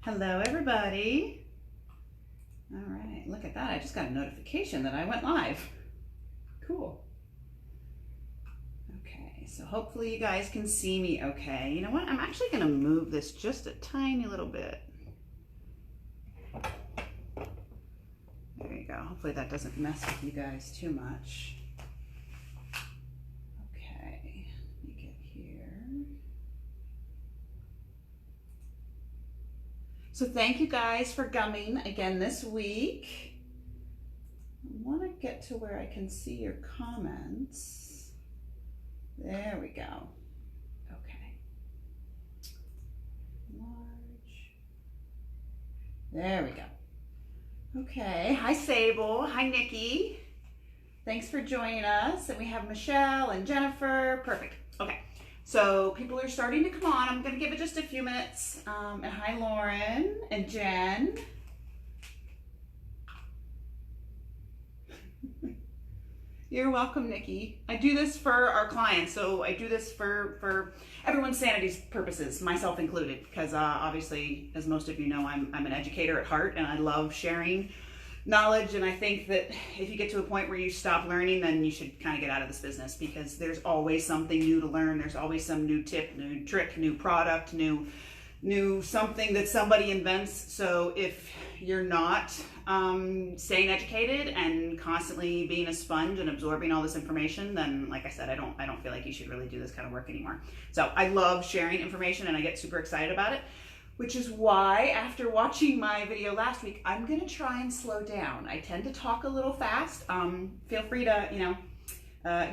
Hello, everybody. All right, look at that. I just got a notification that I went live. Cool. Okay, so hopefully you guys can see me okay. You know what? I'm actually going to move this just a tiny little bit. There you go. Hopefully that doesn't mess with you guys too much. Okay, let me get here. So thank you guys for gumming again this week. I want to get to where I can see your comments. There we go. Okay. Large. There we go. Okay. Hi, Sable. Hi, Nikki. Thanks for joining us. And we have Michelle and Jennifer. Perfect. Okay. So people are starting to come on. I'm going to give it just a few minutes. And hi, Lauren and Jen. You're welcome, Nikki. I do this for our clients. So I do this for everyone's sanity purposes, myself included, because obviously, as most of you know, I'm an educator at heart and I love sharing knowledge. And I think that if you get to a point where you stop learning, then you should kind of get out of this business, because there's always something new to learn. There's always some new tip, new trick, new product, new something that somebody invents. So if you're not staying educated and constantly being a sponge and absorbing all this information, then like I said, I don't feel like you should really do this kind of work anymore. So I love sharing information and I get super excited about it, which is why after watching my video last week, I'm gonna try and slow down. I tend to talk a little fast. Feel free to,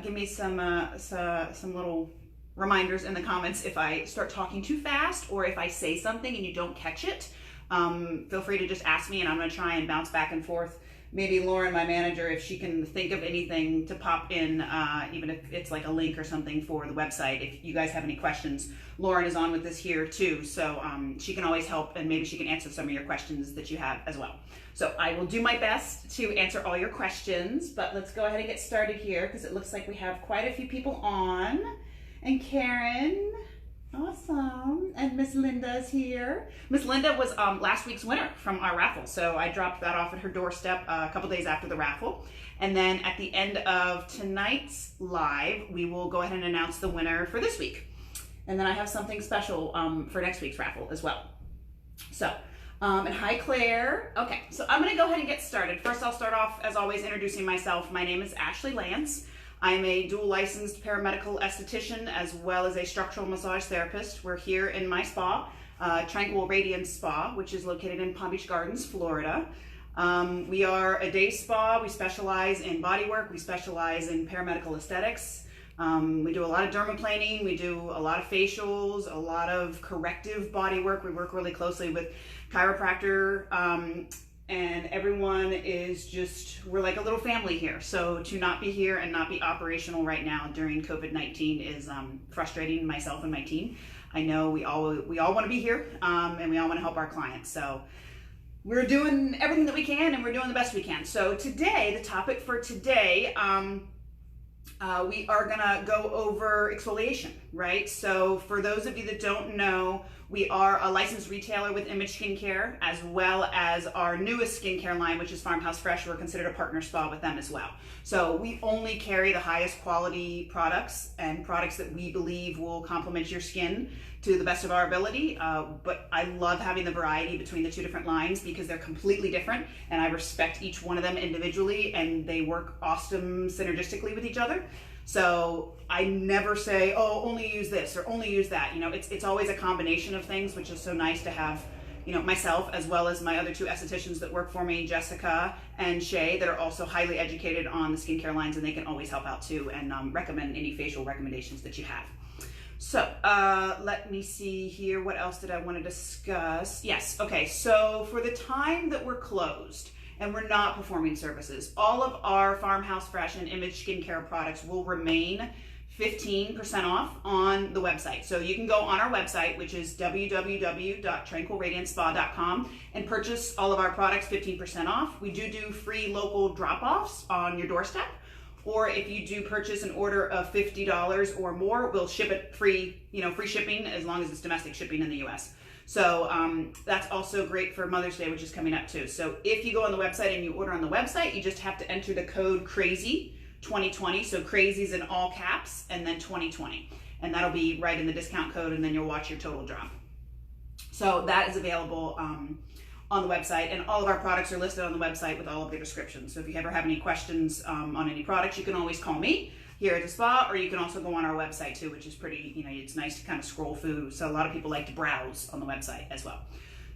give me some little reminders in the comments if I start talking too fast or if I say something and you don't catch it. Feel free to just ask me and I'm gonna try and bounce back and forth. Maybe Lauren, my manager, if she can think of anything to pop in, even if it's like a link or something for the website. If you guys have any questions, Lauren is on with this here too. So she can always help and maybe she can answer some of your questions that you have as well. So I will do my best to answer all your questions, but let's go ahead and get started here because it looks like we have quite a few people on. And Karen, awesome. And Miss Linda's here. Miss Linda was last week's winner from our raffle. So I dropped that off at her doorstep a couple days after the raffle. And then at the end of tonight's live, we will go ahead and announce the winner for this week. And then I have something special for next week's raffle as well. So, and hi Claire. Okay, so I'm gonna go ahead and get started. First, I'll start off, as always, introducing myself. My name is Ashley Lance. I'm a dual licensed paramedical esthetician as well as a structural massage therapist. We're here in my spa, Tranquil Radiance Spa, which is located in Palm Beach Gardens, Florida. We are a day spa. We specialize in body work. We specialize in paramedical aesthetics. We do a lot of dermaplaning. We do a lot of facials, a lot of corrective body work. We work really closely with chiropractor, and everyone is just, we're like a little family here. So to not be here and not be operational right now during COVID-19 is frustrating myself and my team. I know we all want to be here and we all want to help our clients. So we're doing everything that we can and we're doing the best we can. So today, the topic for today, we are gonna go over exfoliation, right? So for those of you that don't know, we are a licensed retailer with Image Skincare, as well as our newest skincare line, which is Farmhouse Fresh. We're considered a partner spa with them as well. So we only carry the highest quality products and products that we believe will complement your skin to the best of our ability. But I love having the variety between the two different lines because they're completely different and I respect each one of them individually and they work awesome synergistically with each other. So I never say, oh, only use this or only use that. It's always a combination of things, which is so nice to have, myself as well as my other two estheticians that work for me, Jessica and Shay, that are also highly educated on the skincare lines and they can always help out too and recommend any facial recommendations that you have. So let me see here. What else did I want to discuss? Yes. Okay. So for the time that we're closed, and we're not performing services, all of our Farmhouse Fresh and Image Skincare products will remain 15% off on the website. So you can go on our website, which is www.tranquilradiancespa.com, and purchase all of our products 15% off. We do free local drop-offs on your doorstep. Or if you do purchase an order of $50 or more, we'll ship it free, free shipping as long as it's domestic shipping in the US. So that's also great for Mother's Day, which is coming up too. So if you go on the website and you order on the website, you just have to enter the code CRAZY 2020. So crazy's in all caps and then 2020. And that'll be right in the discount code, and then you'll watch your total drop. So that is available on the website, and all of our products are listed on the website with all of their descriptions. So if you ever have any questions on any products, you can always call me here at the spa, or you can also go on our website too, which is pretty, it's nice to kind of scroll through. So a lot of people like to browse on the website as well.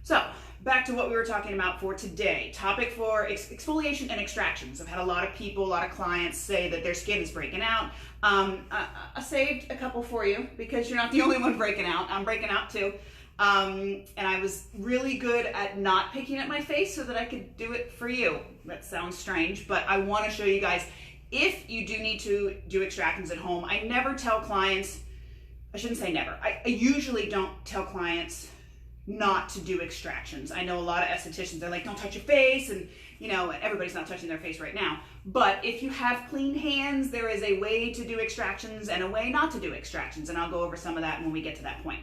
So back to what we were talking about for today. Topic for exfoliation and extractions. I've had a lot of people, a lot of clients say that their skin is breaking out. I saved a couple for you because you're not the only one breaking out. I'm breaking out too. And I was really good at not picking at my face so that I could do it for you. That sounds strange, but I want to show you guys, if you do need to do extractions at home, I never tell clients, I shouldn't say never, I usually don't tell clients not to do extractions. I know a lot of estheticians, they're like, don't touch your face, and everybody's not touching their face right now. But if you have clean hands, there is a way to do extractions and a way not to do extractions, and I'll go over some of that when we get to that point.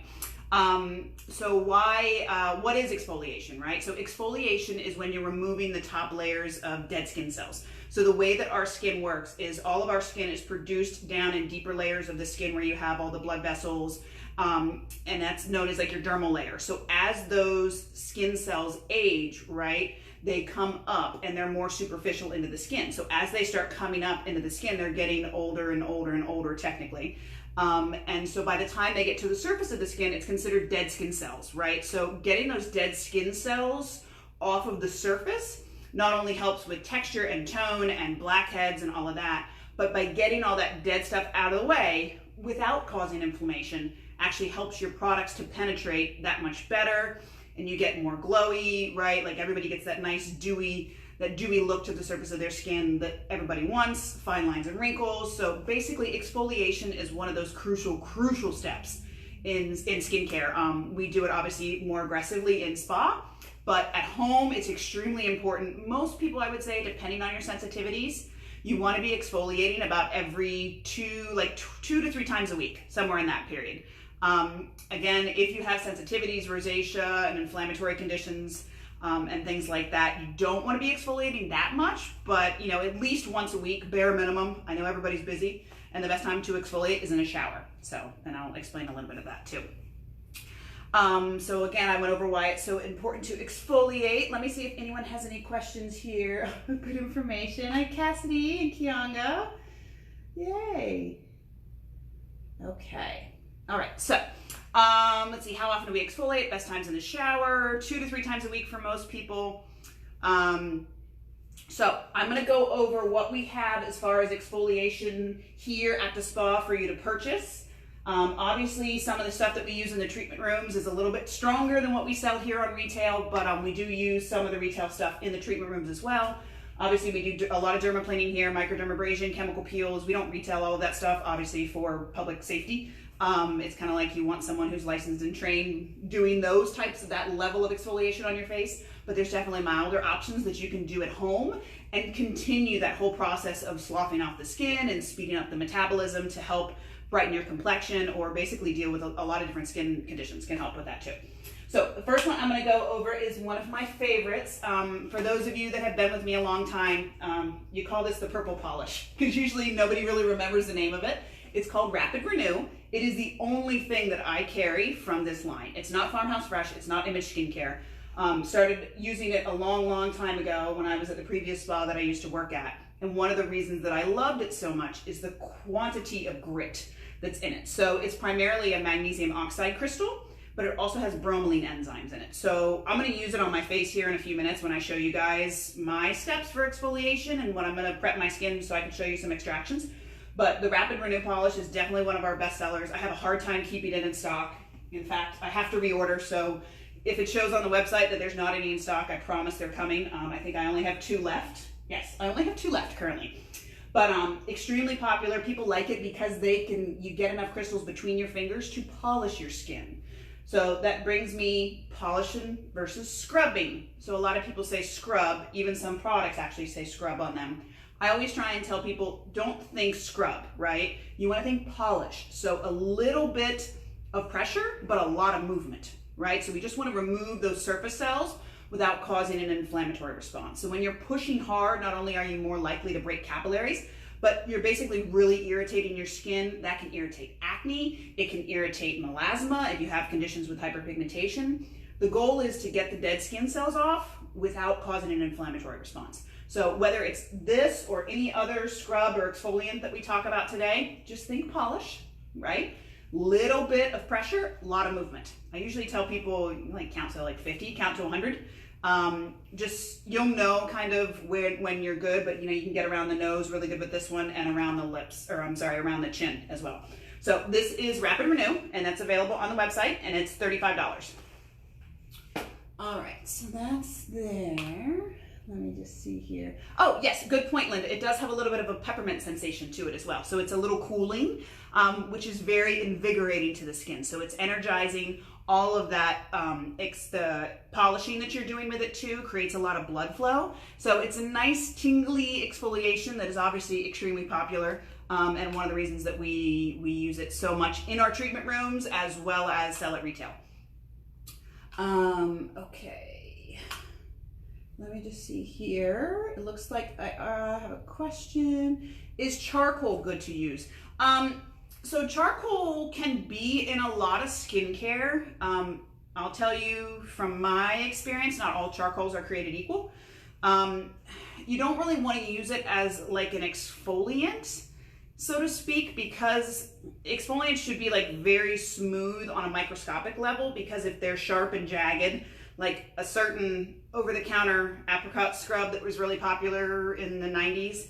So what is exfoliation, right? So exfoliation is when you're removing the top layers of dead skin cells. So the way that our skin works is all of our skin is produced down in deeper layers of the skin where you have all the blood vessels, and that's known as like your dermal layer. So as those skin cells age, right, they come up and they're more superficial into the skin. So as they start coming up into the skin, they're getting older and older and older technically. And so by the time they get to the surface of the skin, it's considered dead skin cells, right? So getting those dead skin cells off of the surface not only helps with texture and tone and blackheads and all of that, but by getting all that dead stuff out of the way without causing inflammation actually helps your products to penetrate that much better, and you get more glowy, right? Like everybody gets that nice dewy look to the surface of their skin that everybody wants, fine lines and wrinkles. So basically exfoliation is one of those crucial steps in skincare. We do it obviously more aggressively in spa, but at home it's extremely important. Most people, I would say, depending on your sensitivities, you want to be exfoliating about every 2 to 3 times a week, somewhere in that period. Again, if you have sensitivities, rosacea, and inflammatory conditions, and things like that, you don't want to be exfoliating that much, but at least once a week, bare minimum. I know everybody's busy, and the best time to exfoliate is in a shower. So, and I'll explain a little bit of that too. So again, I went over why it's so important to exfoliate. Let me see if anyone has any questions here. Good information. Hi, Cassidy and Kianga. Yay. Okay. All right. So, let's see. How often do we exfoliate? Best times in the shower. 2 to 3 times a week for most people. So I'm going to go over what we have as far as exfoliation here at the spa for you to purchase. Obviously, some of the stuff that we use in the treatment rooms is a little bit stronger than what we sell here on retail, but we do use some of the retail stuff in the treatment rooms as well. Obviously, we do a lot of dermaplaning here, microdermabrasion, chemical peels. We don't retail all of that stuff, obviously, for public safety. It's kind of like you want someone who's licensed and trained doing those types of that level of exfoliation on your face, but there's definitely milder options that you can do at home and continue that whole process of sloughing off the skin and speeding up the metabolism to help brighten your complexion, or basically deal with a lot of different skin conditions. Can help with that too. So the first one I'm going to go over is one of my favorites. For those of you that have been with me a long time, you call this the purple polish, because usually nobody really remembers the name of it. It's called Rapid Renew. It is the only thing that I carry from this line. It's not Farmhouse Fresh. It's not Image Skincare. Started using it a long time ago when I was at the previous spa that I used to work at. And one of the reasons that I loved it so much is the quantity of grit that's in it. So it's primarily a magnesium oxide crystal, but it also has bromelain enzymes in it. So I'm going to use it on my face here in a few minutes when I show you guys my steps for exfoliation and when I'm going to prep my skin so I can show you some extractions. But the Rapid Renew polish is definitely one of our best sellers. I have a hard time keeping it in stock. In fact, I have to reorder. So if it shows on the website that there's not any in stock, I promise they're coming. I think I only have 2 left. Yes, I only have 2 left currently. But extremely popular. People like it because you get enough crystals between your fingers to polish your skin. So that brings me polishing versus scrubbing. So a lot of people say scrub, even some products actually say scrub on them. I always try and tell people, don't think scrub, right? You want to think polish. So a little bit of pressure, but a lot of movement. right? So we just want to remove those surface cells without causing an inflammatory response. So when you're pushing hard, not only are you more likely to break capillaries, but you're basically really irritating your skin. That can irritate acne, it can irritate melasma if you have conditions with hyperpigmentation. The goal is to get the dead skin cells off without causing an inflammatory response. So whether it's this or any other scrub or exfoliant that we talk about today, just think polish, right? Little bit of pressure, a lot of movement. I usually tell people, like, count to like 50, count to 100. Just, you'll know kind of when you're good, but you know, you can get around the nose really good with this one and around the lips, or I'm sorry, around the chin as well. So this is Rapid Renew, and that's available on the website, and it's $35. All right, so that's there. Let me just see here. Oh, yes, good point, Linda. It does have a little bit of a peppermint sensation to it as well. So it's a little cooling, which is very invigorating to the skin. So it's energizing all of that. The polishing that you're doing with it too creates a lot of blood flow. So it's a nice tingly exfoliation that is obviously extremely popular. And one of the reasons that we use it so much in our treatment rooms as well as sell at retail. Okay. Let me just see here. It looks like I have a question. Is charcoal good to use? So charcoal can be in a lot of skincare. I'll tell you from my experience, not all charcoals are created equal. You don't really want to use it as like an exfoliant, so to speak, because exfoliants should be like very smooth on a microscopic level, because if they're sharp and jagged, like a certain over-the-counter apricot scrub that was really popular in the 90s,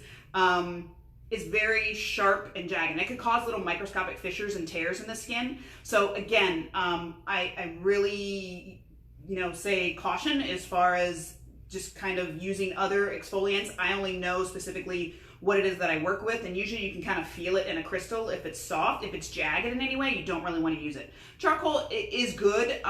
is very sharp and jagged, and it could cause little microscopic fissures and tears in the skin. So again, I really, say caution as far as just kind of using other exfoliants. I only know specifically what it is that I work with, and usually you can kind of feel it in a crystal. If it's soft, if it's jagged in any way, you don't really want to use it. Charcoal is good.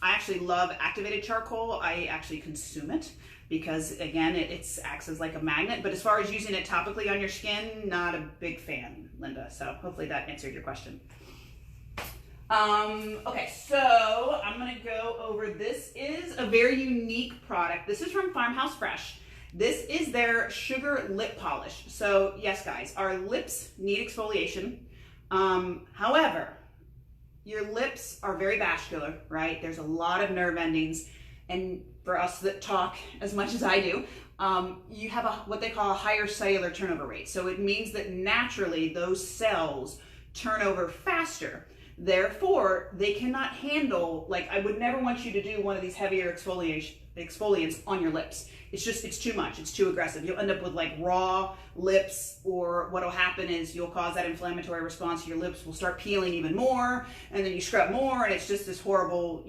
I actually love activated charcoal. I actually consume it because, again, it acts as like a magnet. But as far as using it topically on your skin, not a big fan, Linda. So hopefully that answered your question. Okay, so I'm going to go over, this is a very unique product. This is from Farmhouse Fresh. This is their sugar lip polish. So yes, guys, our lips need exfoliation. However, your lips are very vascular, right? There's a lot of nerve endings. And for us that talk as much as I do, you have what they call a higher cellular turnover rate. So it means that naturally those cells turn over faster. Therefore, they cannot handle, like, I would never want you to do one of these heavier exfoliants on your lips. It's too much. It's too aggressive. You'll end up with like raw lips, or what'll happen is you'll cause that inflammatory response. Your lips will start peeling even more, and then you scrub more, and it's just this horrible,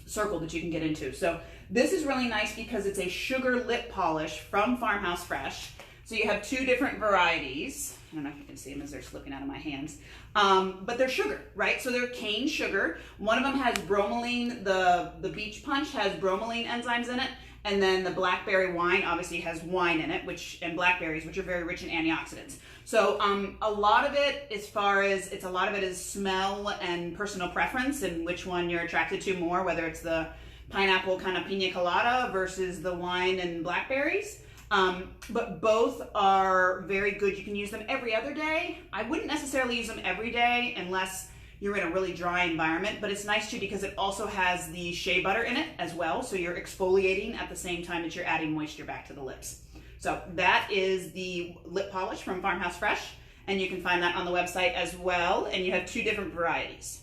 circle that you can get into. So this is really nice because it's a sugar lip polish from Farmhouse Fresh. So you have two different varieties. I don't know if you can see them as they're slipping out of my hands. But they're sugar, right? So they're cane sugar. One of them has bromelain. The Beach Punch has bromelain enzymes in it. And then the blackberry wine obviously has wine in it, and blackberries, which are very rich in antioxidants. So a lot of it, as far as a lot of it is smell and personal preference, and which one you're attracted to more, whether it's the pineapple kind of pina colada versus the wine and blackberries. But both are very good. You can use them every other day. I wouldn't necessarily use them every day unless you're in a really dry environment, but it's nice too because it also has the shea butter in it as well. So you're exfoliating at the same time that you're adding moisture back to the lips. So that is the lip polish from Farmhouse Fresh, and you can find that on the website as well. And you have two different varieties.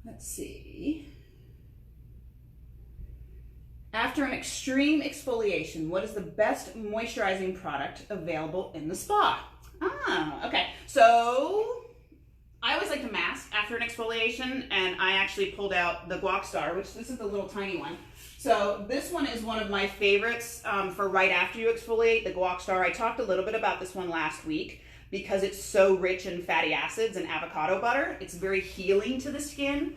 Let's see. After an extreme exfoliation, what is the best moisturizing product available in the spa? Okay. So I always like to mask after an exfoliation, and I actually pulled out the Guac Star, which this is the little tiny one. So this one is one of my favorites for right after you exfoliate, the Guac Star. I talked a little bit about this one last week because it's so rich in fatty acids and avocado butter. It's very healing to the skin.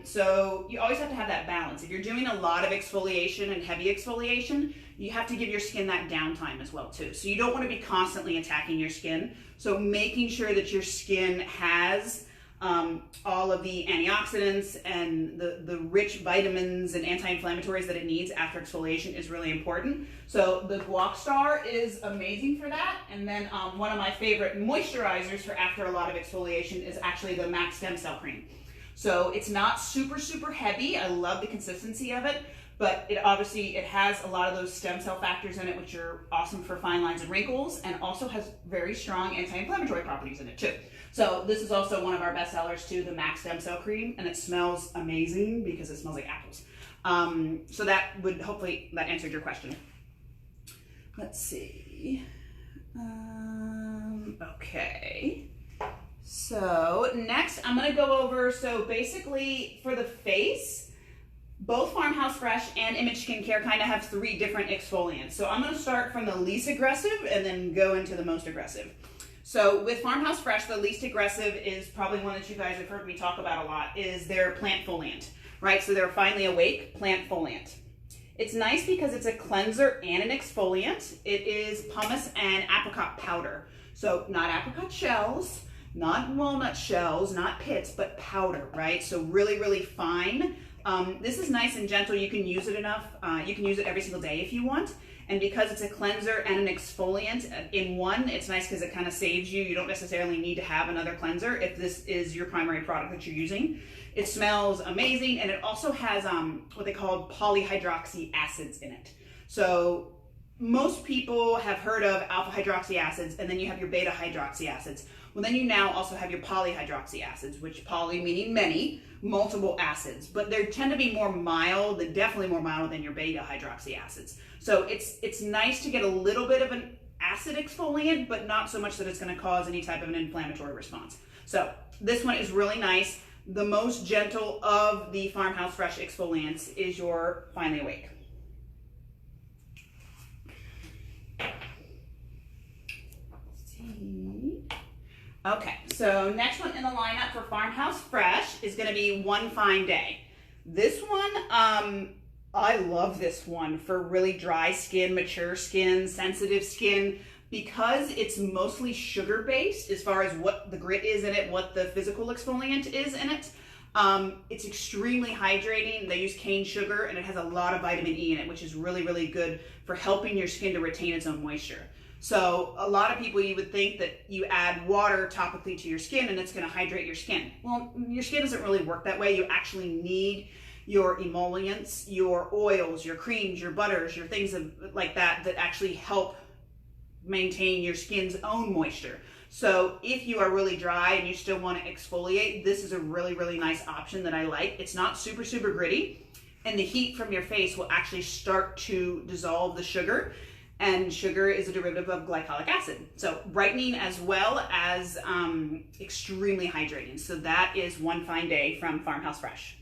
So you always have to have that balance. If you're doing a lot of exfoliation and heavy exfoliation, you have to give your skin that downtime as well too. So you don't want to be constantly attacking your skin. So making sure that your skin has all of the antioxidants and the rich vitamins and anti-inflammatories that it needs after exfoliation is really important. So the Guac Star is amazing for that. And then one of my favorite moisturizers for after a lot of exfoliation is actually the Max Stem Cell Cream. So it's not super, super heavy. I love the consistency of it, but it has a lot of those stem cell factors in it, which are awesome for fine lines and wrinkles, and also has very strong anti-inflammatory properties in it too. So this is also one of our best sellers too, the Max Stem Cell Cream, and it smells amazing because it smells like apples. So that would, hopefully that answered your question. Let's see. Okay. So next I'm going to go over, so basically for the face, both Farmhouse Fresh and Image Skincare kind of have 3 different exfoliants. So I'm going to start from the least aggressive and then go into the most aggressive. So with Farmhouse Fresh, the least aggressive is probably one that you guys have heard me talk about a lot, is their plant foliant, right? So they're Finally Awake plant foliant. It's nice because it's a cleanser and an exfoliant. It is pumice and apricot powder. So not apricot shells, not walnut shells, not pits, but powder, right? So really, really fine. This is nice and gentle. You can use it enough. You can use it every single day if you want. And because it's a cleanser and an exfoliant in one, it's nice because it kind of saves you. You don't necessarily need to have another cleanser if this is your primary product that you're using. It smells amazing, and it also has what they call polyhydroxy acids in it. So most people have heard of alpha hydroxy acids, and then you have your beta hydroxy acids. Well, then you now also have your polyhydroxy acids, which poly meaning many, multiple acids, but they tend to be more mild, definitely more mild than your beta hydroxy acids. So it's nice to get a little bit of an acid exfoliant, but not so much that it's going to cause any type of an inflammatory response. So this one is really nice. The most gentle of the Farmhouse Fresh exfoliants is your Finally Awake. Okay, so next one in the lineup for Farmhouse Fresh is going to be One Fine Day. This one, I love this one for really dry skin, mature skin, sensitive skin, because it's mostly sugar-based as far as what the grit is in it, what the physical exfoliant is in it. It's extremely hydrating. They use cane sugar, and it has a lot of vitamin E in it, which is really, really good for helping your skin to retain its own moisture. So a lot of people, you would think that you add water topically to your skin and it's going to hydrate your skin. Well, your skin doesn't really work that way. You actually need your emollients, your oils, your creams, your butters, your things like that actually help maintain your skin's own moisture. So if you are really dry and you still want to exfoliate, this is a really, really nice option that I like. It's not super, super gritty, and the heat from your face will actually start to dissolve the sugar. And sugar is a derivative of glycolic acid. So brightening as well as extremely hydrating. So that is One Fine Day from Farmhouse Fresh.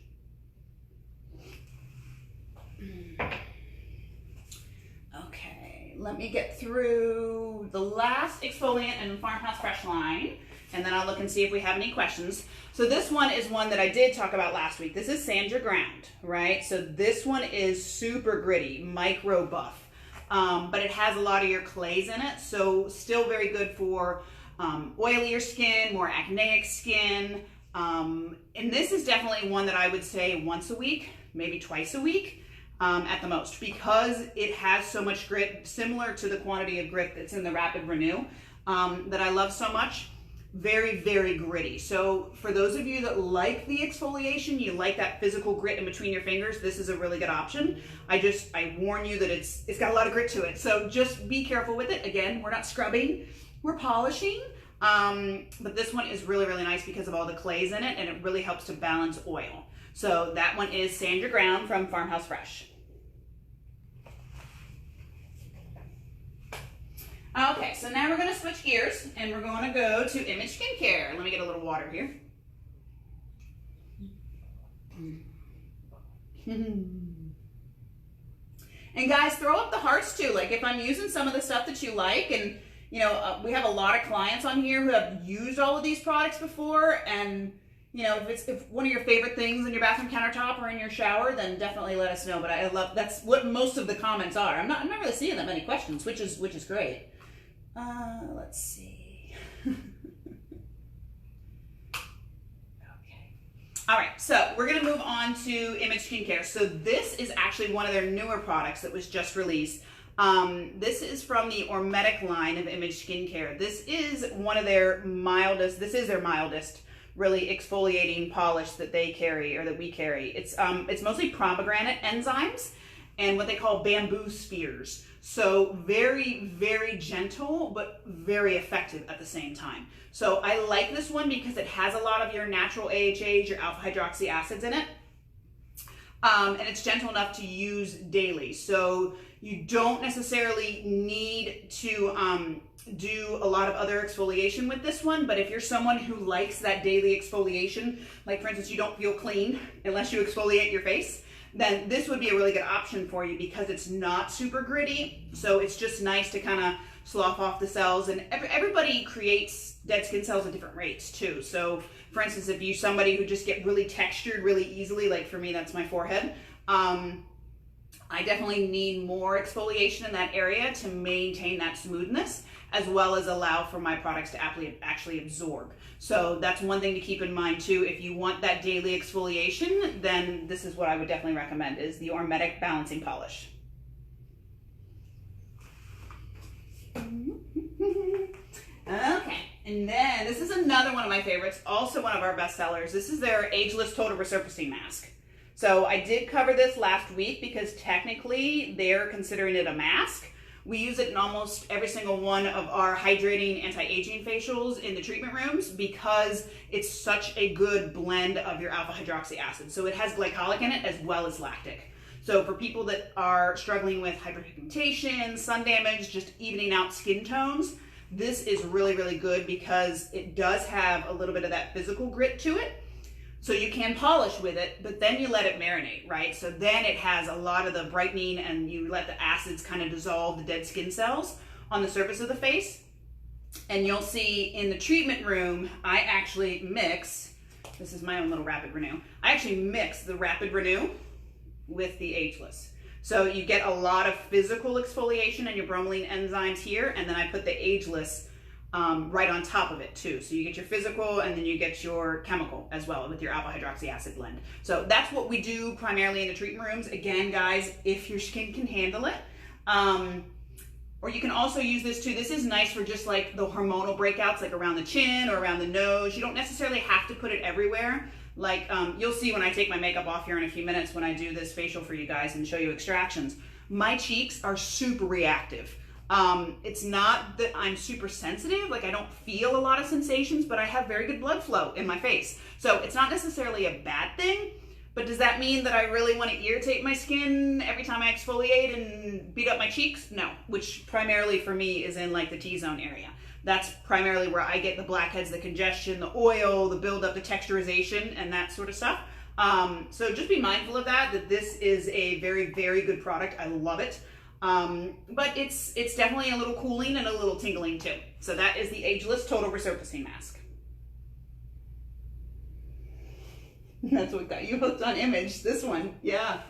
Okay, let me get through the last exfoliant in the Farmhouse Fresh line, and then I'll look and see if we have any questions. So this one is one that I did talk about last week. This is Sand Your Ground, right? So this one is super gritty, micro buff. But it has a lot of your clays in it, so still very good for oilier skin, more acneic skin. And this is definitely one that I would say once a week, maybe twice a week at the most, because it has so much grit, similar to the quantity of grit that's in the Rapid Renew that I love so much. Very, very gritty. So for those of you that like the exfoliation, you like that physical grit in between your fingers, this is a really good option. I warn you that it's got a lot of grit to it. So just be careful with it. Again, we're not scrubbing, we're polishing. But this one is really, really nice because of all the clays in it, and it really helps to balance oil. So that one is Sand Your Ground from Farmhouse Fresh. Okay, so now we're going to switch gears and we're going to go to Image Skincare. Let me get a little water here. And guys, throw up the hearts too. Like if I'm using some of the stuff that you like, and you know, we have a lot of clients on here who have used all of these products before, and You know, if one of your favorite things in your bathroom countertop or in your shower, then definitely let us know. But I love, that's what most of the comments are. I'm not really seeing that many questions, which is great. Let's see. All right, so we're gonna move on to Image Skincare. So this is actually one of their newer products that was just released. This is from the Ormetic line of Image Skincare. This is one of their mildest, really exfoliating polish that they carry, or that we carry. It's mostly pomegranate enzymes and what they call bamboo spheres. So very, very gentle, but very effective at the same time. So I like this one because it has a lot of your natural AHAs, your alpha hydroxy acids in it. And it's gentle enough to use daily. So you don't necessarily need to do a lot of other exfoliation with this one, but if you're someone who likes that daily exfoliation, like for instance, you don't feel clean unless you exfoliate your face, then this would be a really good option for you because it's not super gritty. So it's just nice to kind of slough off the cells, and everybody creates dead skin cells at different rates too. So for instance, if you're somebody who just get really textured really easily, like for me, that's my forehead, I definitely need more exfoliation in that area to maintain that smoothness, as well as allow for my products to actually absorb. So that's one thing to keep in mind too. If you want that daily exfoliation, then this is what I would definitely recommend, is the Ormetic Balancing Polish. Okay, and then this is another one of my favorites, also one of our best sellers. This is their Ageless Total Resurfacing Mask. So I did cover this last week because technically they're considering it a mask. We use it in almost every single one of our hydrating anti-aging facials in the treatment rooms because it's such a good blend of your alpha hydroxy acid. So it has glycolic in it as well as lactic. So for people that are struggling with hyperpigmentation, sun damage, just evening out skin tones, this is really, really good because it does have a little bit of that physical grit to it. So you can polish with it, but then you let it marinate, right? So then it has a lot of the brightening, and you let the acids kind of dissolve the dead skin cells on the surface of the face. And you'll see in the treatment room, I actually mix, this is my own little Rapid Renew, I actually mix the Rapid Renew with the Ageless. So you get a lot of physical exfoliation and your bromelain enzymes here, and then I put the Ageless right on top of it too. So you get your physical and then you get your chemical as well with your alpha hydroxy acid blend. So that's what we do primarily in the treatment rooms. Again, guys, if your skin can handle it. Or you can also use this too. This is nice for just like the hormonal breakouts, like around the chin or around the nose. You don't necessarily have to put it everywhere. Like you'll see when I take my makeup off here in a few minutes when I do this facial for you guys and show you extractions. My cheeks are super reactive. It's not that I'm super sensitive, like I don't feel a lot of sensations, but I have very good blood flow in my face. So it's not necessarily a bad thing, but does that mean that I really want to irritate my skin every time I exfoliate and beat up my cheeks? No, which primarily for me is in like the T-zone area. That's primarily where I get the blackheads, the congestion, the oil, the buildup, the texturization, and that sort of stuff. So just be mindful of that this is a very, very good product. I love it. But it's definitely a little cooling and a little tingling too. So that is the Ageless Total Resurfacing Mask. That's what got you hooked on Image, this one, yeah.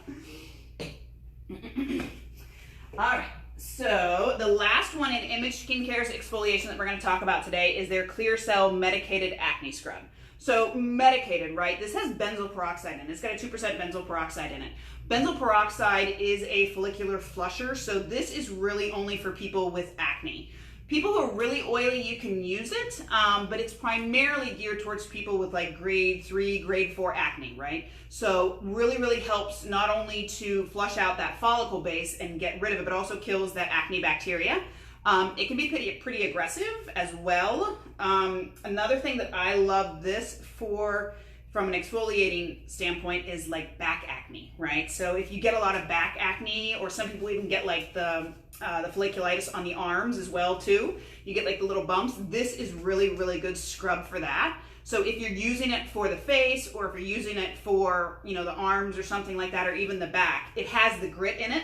All right, so the last one in Image Skincare's exfoliation that we're gonna talk about today is their Clear Cell Medicated Acne Scrub. So medicated, right? This has benzoyl peroxide in it. It's got a 2% benzoyl peroxide in it. Benzoyl peroxide is a follicular flusher, so this is really only for people with acne. People who are really oily, you can use it, but it's primarily geared towards people with like grade 3, grade 4 acne, right? So really, really helps not only to flush out that follicle base and get rid of it, but also kills that acne bacteria. It can be pretty aggressive as well. Another thing that I love this for from an exfoliating standpoint is like back acne, right? So if you get a lot of back acne, or some people even get like the folliculitis on the arms as well too, you get like the little bumps, this is really, really good scrub for that. So if you're using it for the face, or if you're using it for, you know, the arms or something like that, or even the back, it has the grit in it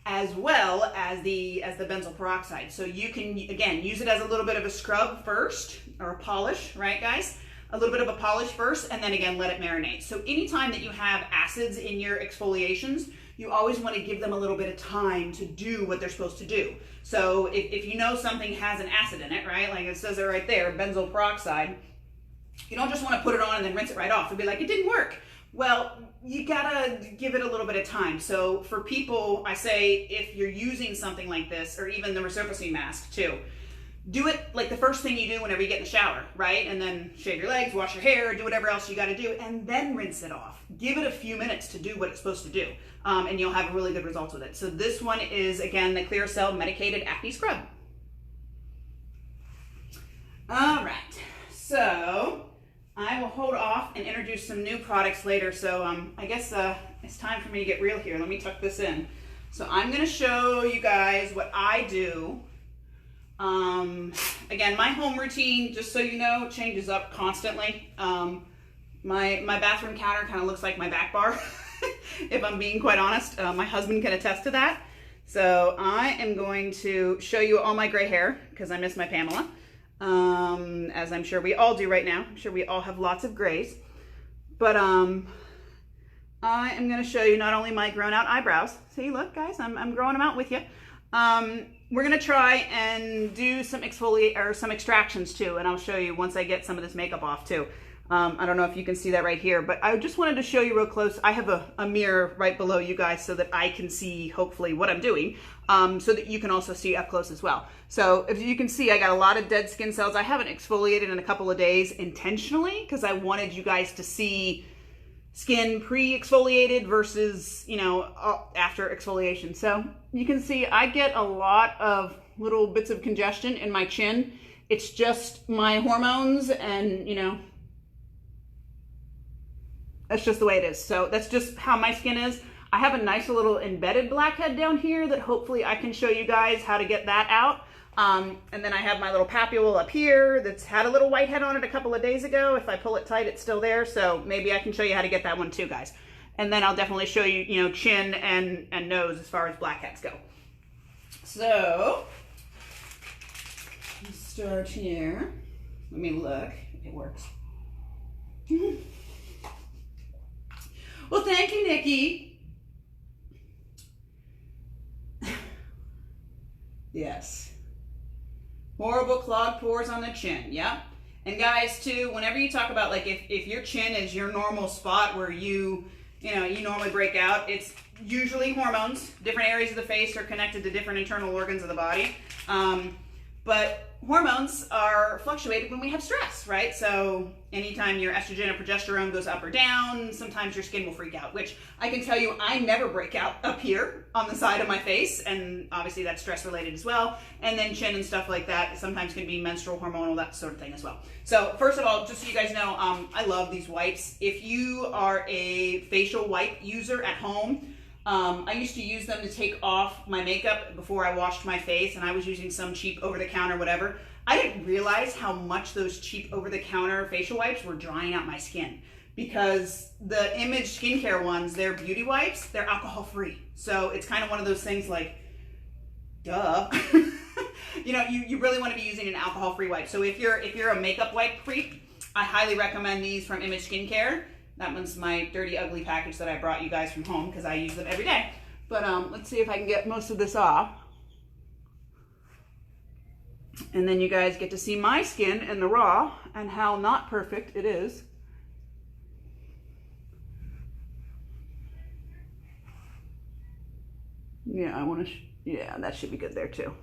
as well as the benzoyl peroxide. So you can, again, use it as a little bit of a scrub first, or a polish, right guys? a little bit of a polish first, and then again, let it marinate. So anytime that you have acids in your exfoliations, you always want to give them a little bit of time to do what they're supposed to do. So if you know something has an acid in it, right, like it says it right there, benzoyl peroxide, you don't just want to put it on and then rinse it right off and be like, it didn't work. Well, you gotta give it a little bit of time. So for people, I say if you're using something like this, or even the resurfacing mask too, do it like the first thing you do whenever you get in the shower, right? And then shave your legs, wash your hair, do whatever else you gotta do, and then rinse it off. Give it a few minutes to do what it's supposed to do, and you'll have really good results with it. So this one is, again, the Clear Cell Medicated Acne Scrub. All right, so I will hold off and introduce some new products later. So I guess it's time for me to get real here. Let me tuck this in. So I'm gonna show you guys what I do. Again, my home routine, just so you know, changes up constantly. My bathroom counter kind of looks like my back bar, if I'm being quite honest. My husband can attest to that. So I am going to show you all my gray hair because I miss my Pamela. As I'm sure we all do right now. I'm sure we all have lots of grays. But I am going to show you not only my grown out eyebrows. See, look guys, I'm growing them out with you. We're going to try and do some exfoliate or some extractions too, and I'll show you once I get some of this makeup off too. I don't know if you can see that right here, but I just wanted to show you real close. I have a mirror right below you guys so that I can see hopefully what I'm doing, so that you can also see up close as well. So if you can see, I got a lot of dead skin cells. I haven't exfoliated in a couple of days intentionally because I wanted you guys to see skin pre-exfoliated versus, you know, after exfoliation. So you can see I get a lot of little bits of congestion in my chin. It's just my hormones, and you know, that's just the way it is. So that's just how my skin is. I have a nice little embedded blackhead down here that hopefully I can show you guys how to get that out. And then I have my little papule up here that's had a little whitehead on it a couple of days ago. If I pull it tight, it's still there. So maybe I can show you how to get that one too, guys. And then I'll definitely show you, you know, chin and nose as far as blackheads go. So let's start here. Let me look if it works. Well, thank you, Nikki. Yes. Horrible clogged pores on the chin. Yep. And guys, too, whenever you talk about, like, if your chin is your normal spot where you normally break out, it's usually hormones. Different areas of the face are connected to different internal organs of the body. But hormones are fluctuated when we have stress, right? So anytime your estrogen or progesterone goes up or down, sometimes your skin will freak out, which I can tell you I never break out up here on the side of my face, and obviously that's stress related as well. And then chin and stuff like that sometimes can be menstrual, hormonal, that sort of thing as well. So first of all, just so you guys know, I love these wipes. If you are a facial wipe user at home, I used to use them to take off my makeup before I washed my face, and I was using some cheap over-the-counter whatever. I didn't realize how much those cheap over-the-counter facial wipes were drying out my skin, because the Image skincare ones, they're beauty wipes, they're alcohol-free. So it's kind of one of those things like, duh. You know, you really want to be using an alcohol-free wipe. So if you're a makeup wipe freak, I highly recommend these from Image Skincare. That one's my dirty, ugly package that I brought you guys from home because I use them every day. But let's see if I can get most of this off. And then you guys get to see my skin in the raw and how not perfect it is. Yeah, I want to, yeah, that should be good there too.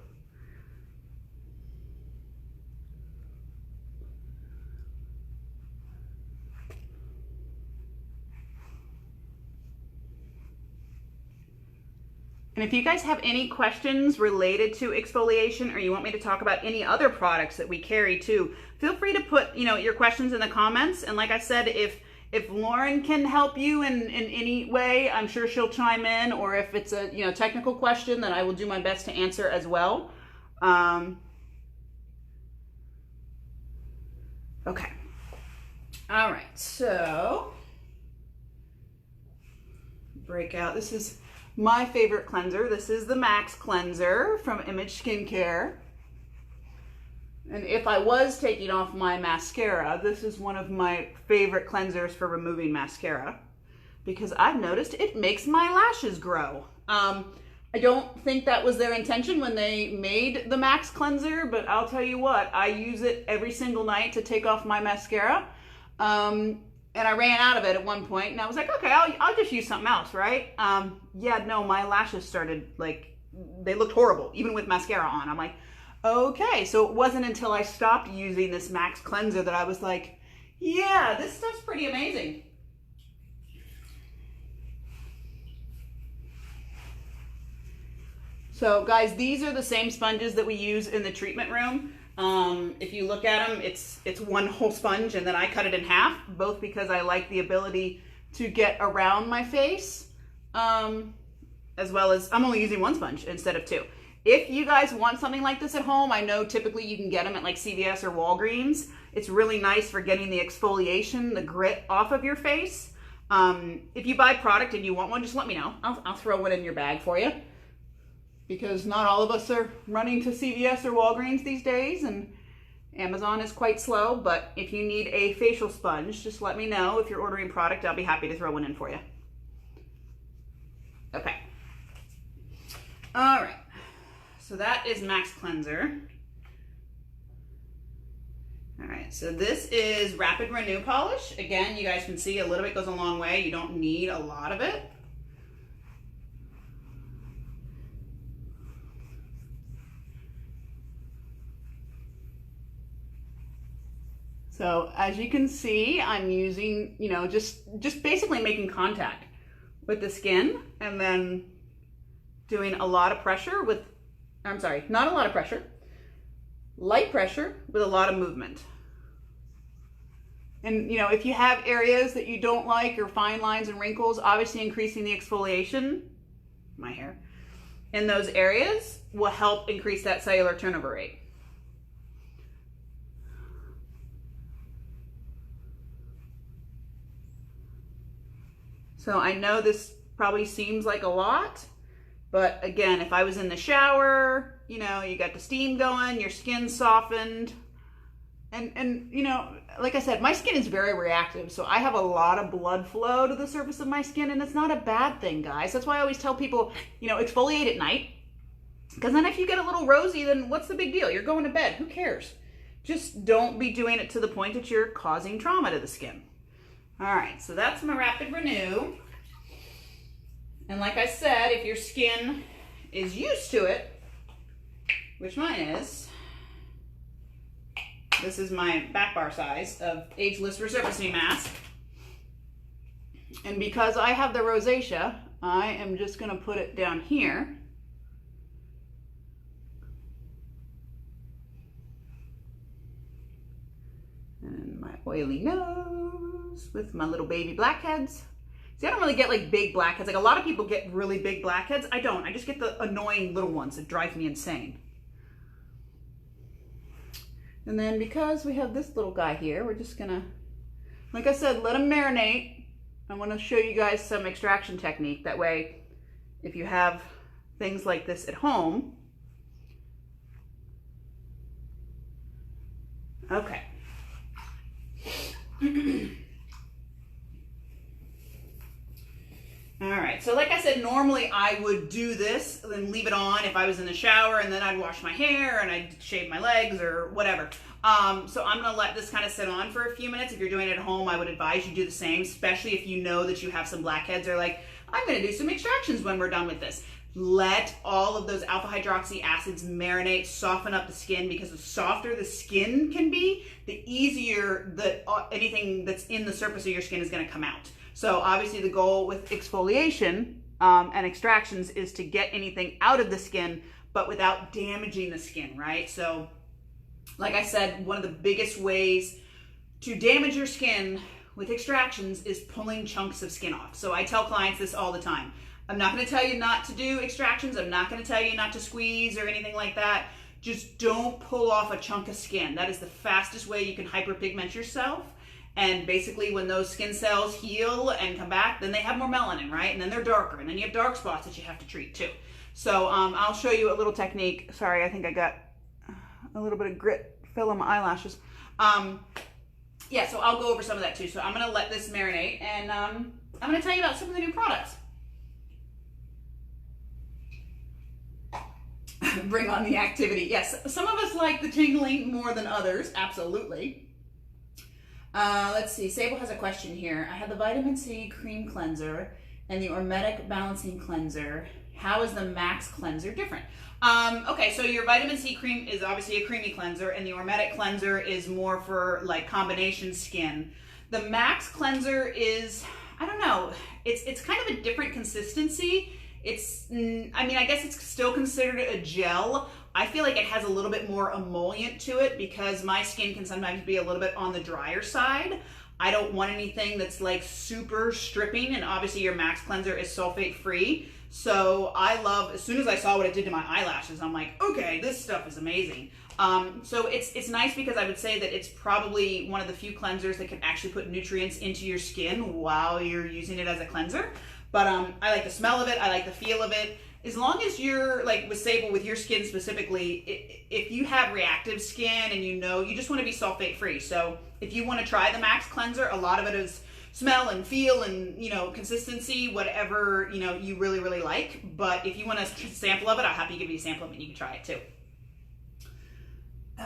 And if you guys have any questions related to exfoliation, or you want me to talk about any other products that we carry too, feel free to put, you know, your questions in the comments. And like I said, if Lauren can help you in any way, I'm sure she'll chime in. Or if it's a, you know, technical question, then I will do my best to answer as well. Okay. All right. So break out. This is my favorite cleanser. This is the Max Cleanser from Image Skincare. And if I was taking off my mascara, this is one of my favorite cleansers for removing mascara, because I've noticed it makes my lashes grow. I don't think that was their intention when they made the Max Cleanser, but I'll tell you what, I use it every single night to take off my mascara. And I ran out of it at one point, and I was like, okay, I'll just use something else, right? Yeah, no, my lashes started, like, they looked horrible, even with mascara on. I'm like, okay. So it wasn't until I stopped using this Max Cleanser that I was like, yeah, this stuff's pretty amazing. So guys, these are the same sponges that we use in the treatment room. If you look at them, it's one whole sponge, and then I cut it in half, both because I like the ability to get around my face, as well as I'm only using one sponge instead of two. If you guys want something like this at home, I know typically you can get them at like CVS or Walgreens. It's really nice for getting the exfoliation, the grit off of your face. If you buy product and you want one, just let me know. I'll throw one in your bag for you, because not all of us are running to CVS or Walgreens these days, and Amazon is quite slow. But if you need a facial sponge, just let me know. If you're ordering product, I'll be happy to throw one in for you. Okay. All right. So that is Max Cleanser. All right, so this is Rapid Renew Polish. Again, you guys can see a little bit goes a long way. You don't need a lot of it. So as you can see, I'm using, you know, just basically making contact with the skin, and then doing a lot of pressure with, I'm sorry, not a lot of pressure, light pressure with a lot of movement. And, you know, if you have areas that you don't like, or fine lines and wrinkles, obviously increasing the exfoliation, my hair, in those areas will help increase that cellular turnover rate. So I know this probably seems like a lot, but again, if I was in the shower, you know, you got the steam going, your skin softened, and you know, like I said, my skin is very reactive, so I have a lot of blood flow to the surface of my skin, and it's not a bad thing, guys. That's why I always tell people, you know, exfoliate at night, because then if you get a little rosy, then what's the big deal? You're going to bed. Who cares? Just don't be doing it to the point that you're causing trauma to the skin. All right, so that's my Rapid Renew. And like I said, if your skin is used to it, which mine is, this is my back bar size of Ageless Resurfacing Mask. And because I have the rosacea, I am just gonna put it down here. And my oily nose with my little baby blackheads. See, I don't really get like big blackheads. Like a lot of people get really big blackheads. I don't. I just get the annoying little ones that drive me insane. And then because we have this little guy here, we're just gonna, like I said, let him marinate. I want to show you guys some extraction technique. That way, if you have things like this at home. Okay. All right, so like I said, normally I would do this and leave it on if I was in the shower, and then I'd wash my hair and I'd shave my legs or whatever. So I'm gonna let this kind of sit on for a few minutes. If you're doing it at home, I would advise you do the same, especially if you know that you have some blackheads, or like, I'm gonna do some extractions when we're done with this. Let all of those alpha hydroxy acids marinate, soften up the skin, because the softer the skin can be, the easier that anything that's in the surface of your skin is gonna come out. So obviously the goal with exfoliation and extractions is to get anything out of the skin, but without damaging the skin, right? So like I said, one of the biggest ways to damage your skin with extractions is pulling chunks of skin off. So I tell clients this all the time. I'm not gonna tell you not to do extractions. I'm not gonna tell you not to squeeze or anything like that. Just don't pull off a chunk of skin. That is the fastest way you can hyperpigment yourself. And basically when those skin cells heal and come back, then they have more melanin, right? And then they're darker, and then you have dark spots that you have to treat too. So I'll show you a little technique. Sorry, I think I got a little bit of grit fill on my eyelashes. Yeah, so I'll go over some of that too. So I'm gonna let this marinate, and I'm gonna tell you about some of the new products. Bring on the activity. Yes, some of us like the tingling more than others, absolutely. Let's see, Sable has a question here. I had the vitamin C cream cleanser and the Ormetic balancing cleanser. How is the Max cleanser different? Okay, so your vitamin C cream is obviously a creamy cleanser, and the Ormetic cleanser is more for like combination skin. The Max cleanser is, I don't know, it's kind of a different consistency. I mean, I guess it's still considered a gel. I feel like it has a little bit more emollient to it because my skin can sometimes be a little bit on the drier side. I don't want anything that's like super stripping, and obviously your Max cleanser is sulfate free. So I love, as soon as I saw what it did to my eyelashes, I'm like, okay, this stuff is amazing. So it's nice because I would say that it's probably one of the few cleansers that can actually put nutrients into your skin while you're using it as a cleanser. But I like the smell of it, I like the feel of it. As long as you're, like with Sable, with your skin specifically, if you have reactive skin and you just want to be sulfate free. So if you want to try the Max cleanser, a lot of it is smell and feel and, consistency, whatever, you really, really like. But if you want a sample of it, I'll happy to give you a sample of it and you can try it too.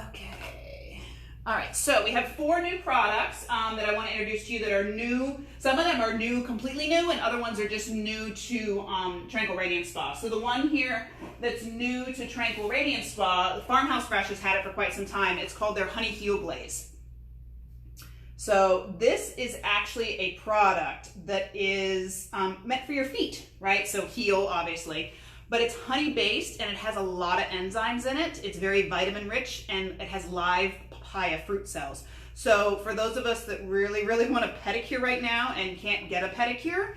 Okay. All right, so we have 4 new products that I want to introduce to you that are new. Some of them are new, completely new, and other ones are just new to Tranquil Radiance Spa. So the one here that's new to Tranquil Radiance Spa, Farmhouse Fresh has had it for quite some time. It's called their Honey Heel Glaze. So this is actually a product that is meant for your feet, right? So heel, obviously. But it's honey based and it has a lot of enzymes in it. It's very vitamin rich and it has live papaya fruit cells. So for those of us that really, really want a pedicure right now and can't get a pedicure,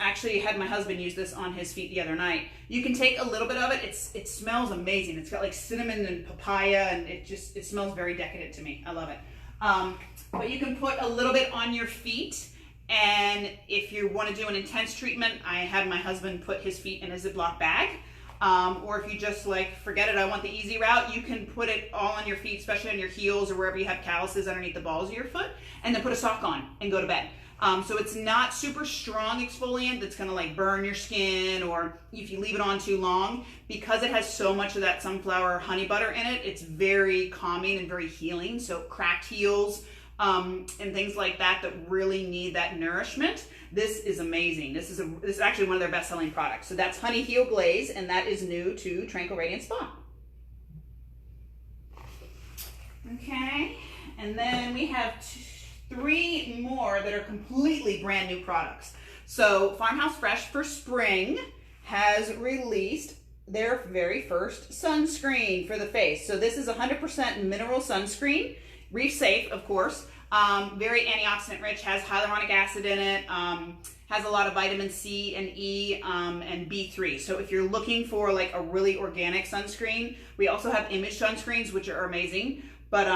actually had my husband use this on his feet the other night. You can take a little bit of it. It smells amazing. It's got like cinnamon and papaya, and it smells very decadent to me. I love it. But you can put a little bit on your feet. And if you want to do an intense treatment, I had my husband put his feet in a Ziploc bag. Or if you just like, forget it, I want the easy route, you can put it all on your feet, especially on your heels or wherever you have calluses underneath the balls of your foot, and then put a sock on and go to bed. So it's not super strong exfoliant that's gonna like burn your skin, or if you leave it on too long, because it has so much of that sunflower honey butter in it, it's very calming and very healing. So cracked heels, and things like that really need that nourishment. This is amazing. This is actually one of their best-selling products. So that's Honey Heel Glaze, and that is new to Tranquil Radiance Spa. Okay, and then we have 3 more that are completely brand new products. So Farmhouse Fresh for spring has released their very first sunscreen for the face. So this is 100% mineral sunscreen, reef safe, of course. Very antioxidant rich, has hyaluronic acid in it, has a lot of vitamin C and E and B3. So if you're looking for like a really organic sunscreen, we also have image sunscreens, which are amazing. But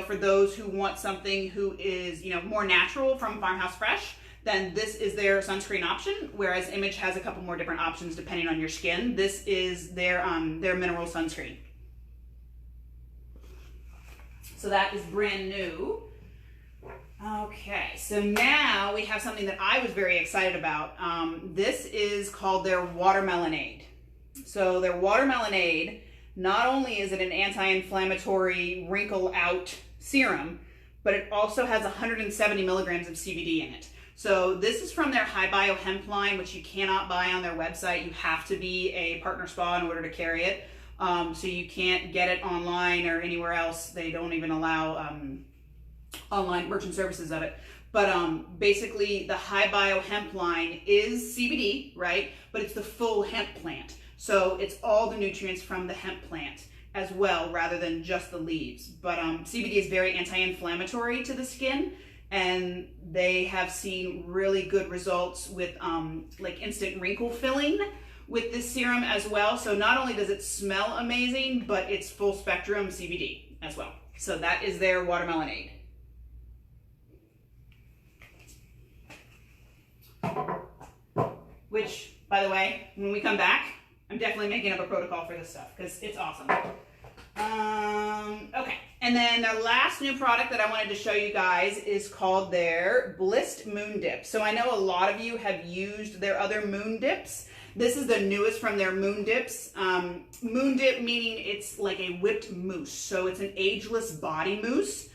for those who want something who is more natural from Farmhouse Fresh, then this is their sunscreen option. Whereas Image has a couple more different options depending on your skin. This is their mineral sunscreen. So that is brand new. Okay, so now we have something that I was very excited about. This is called their Watermelonade. So their Watermelonade, not only is it an anti-inflammatory wrinkle out serum, but it also has 170 milligrams of CBD in it. So this is from their High Bio Hemp line, which you cannot buy on their website. You have to be a partner spa in order to carry it. So you can't get it online or anywhere else. They don't even allow online merchant services of it. But basically the High Bio Hemp line is CBD, right? But it's the full hemp plant. So it's all the nutrients from the hemp plant as well, rather than just the leaves. But CBD is very anti-inflammatory to the skin, and they have seen really good results with like instant wrinkle filling with this serum as well. So not only does it smell amazing, but it's full spectrum CBD as well. So that is their Watermelonade. Which, by the way, when we come back, I'm definitely making up a protocol for this stuff because it's awesome. Okay, And then the last new product that I wanted to show you guys is called their Blissed Moon Dip. So I know a lot of you have used their other moon dips. This is the newest from their moon dips. Moon dip meaning it's like a whipped mousse. So it's an ageless body mousse.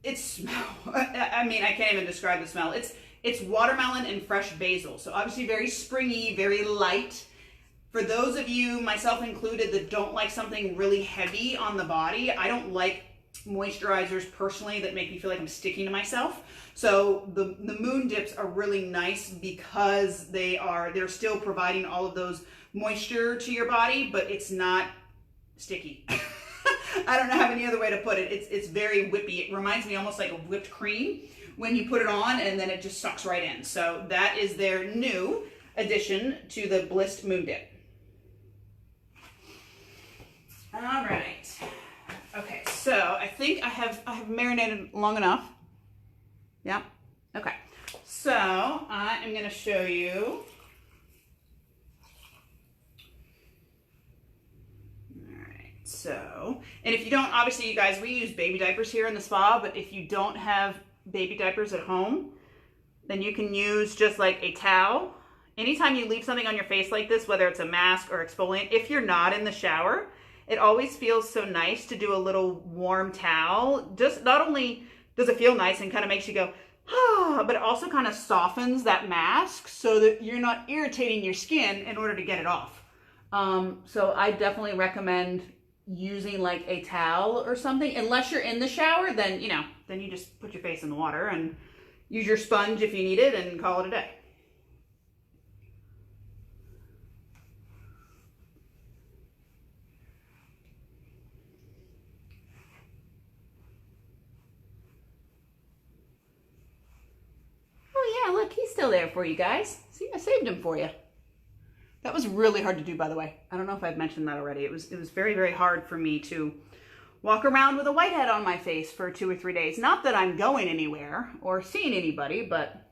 It's, I mean, I can't even describe the smell. It's watermelon and fresh basil. So obviously very springy, very light. For those of you, myself included, that don't like something really heavy on the body, I don't like moisturizers personally that make me feel like I'm sticking to myself. So the moon dips are really nice because they're still providing all of those moisture to your body, but it's not sticky. I don't have any other way to put it. It's very whippy. It reminds me almost like a whipped cream when you put it on, and then it just sucks right in. So that is their new addition to the Blissed Moon Dip. All right. Okay, so I think I have marinated long enough. Yeah. Okay. So I am going to show you. All right. So, and if you don't, obviously, you guys, we use baby diapers here in the spa, but if you don't have baby diapers at home, then you can use just like a towel. Anytime you leave something on your face like this, whether it's a mask or exfoliant, if you're not in the shower, it always feels so nice to do a little warm towel. Just not only does it feel nice and kind of makes you go, ah, but it also kind of softens that mask so that you're not irritating your skin in order to get it off. So I definitely recommend using like a towel or something. Unless you're in the shower, then, then you just put your face in the water and use your sponge if you need it and call it a day. Look, he's still there for you guys. See, I saved him for you. That was really hard to do, by the way. I don't know if I've mentioned that already. It was very, very hard for me to walk around with a whitehead on my face for 2 or 3 days. Not that I'm going anywhere or seeing anybody, but